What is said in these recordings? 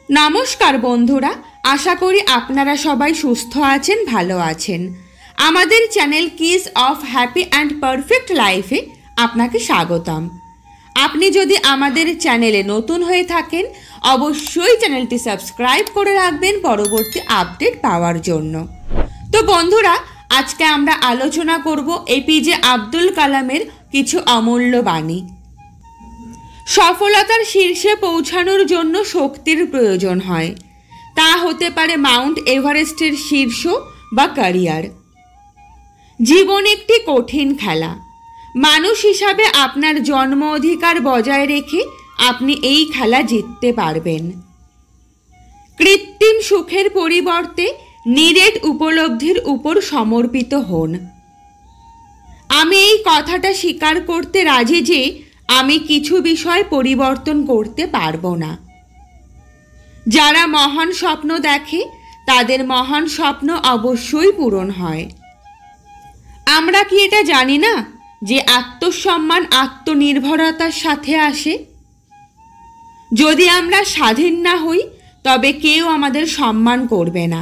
নমস্কার বন্ধুরা, আশা করি আপনারা সবাই সুস্থ আছেন, ভালো আছেন। আমাদের channel kiss of happy and perfect লাইফে আপনাকে স্বাগতম। আপনি যদি আমাদের চ্যানেলে নতুন হয়ে থাকেন অবশ্যই চ্যানেলটি সাবস্ক্রাইব করে রাখবেন পরবর্তী আপডেট পাওয়ার জন্য। তো বন্ধুরা, আজকে আমরা আলোচনা করব এপিজে আব্দুল কালামের কিছু অমূল্য বাণী। সফলতার শীর্ষে পৌঁছানোর জন্য শক্তির প্রয়োজন হয়, তা হতে পারে মাউন্ট এভারেস্টের শীর্ষ বা ক্যারিয়ার। জীবন একটি কঠিন খেলা। মানুষ হিসাবে আপনার জন্ম অধিকার বজায় রেখে আপনি এই খেলা জিততে পারবেন। কৃত্রিম সুখের পরিবর্তে নিরেট উপলব্ধির উপর সমর্পিত হন। আমি এই কথাটা স্বীকার করতে রাজি যে আমি কিছু বিষয় পরিবর্তন করতে পারবো না। যারা মহান স্বপ্ন দেখে তাদের মহান স্বপ্ন অবশ্যই পূরণ হয়। আমরা কি এটা জানি না যে আত্মসম্মান আত্মনির্ভরতার সাথে আসে? যদি আমরা স্বাধীন না হই তবে কেউ আমাদের সম্মান করবে না।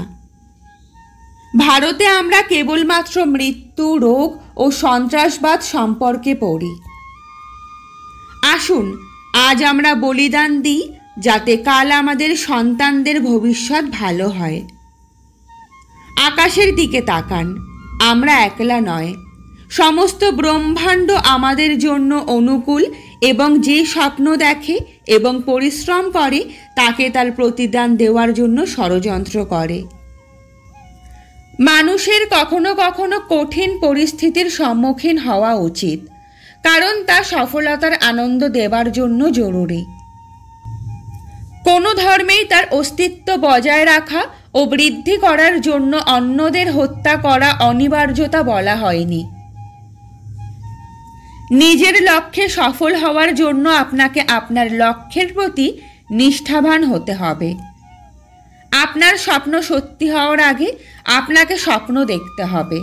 ভারতে আমরা কেবলমাত্র মৃত্যু, রোগ ও সন্ত্রাসবাদ সম্পর্কে পড়ি। আসুন আজ আমরা বলিদান দিই যাতে কাল আমাদের সন্তানদের ভবিষ্যৎ ভালো হয়। আকাশের দিকে তাকান, আমরা একলা নয়। সমস্ত ব্রহ্মাণ্ড আমাদের জন্য অনুকূল এবং যে স্বপ্ন দেখে এবং পরিশ্রম করে তাকে তার প্রতিদান দেওয়ার জন্য ষড়যন্ত্র করে। মানুষের কখনো কখনো কঠিন পরিস্থিতির সম্মুখীন হওয়া উচিত, কারণ তা সফলতার আনন্দ দেওয়ার জন্য জরুরি। কোনো ধর্মেই তার অস্তিত্ব বজায় রাখা ও বৃদ্ধি করার জন্য অন্যদের হত্যা করা অনিবার্যতা বলা হয়নি। নিজের লক্ষ্যে সফল হওয়ার জন্য আপনাকে আপনার লক্ষ্যের প্রতি নিষ্ঠাবান হতে হবে। আপনার স্বপ্ন সত্যি হওয়ার আগে আপনাকে স্বপ্ন দেখতে হবে।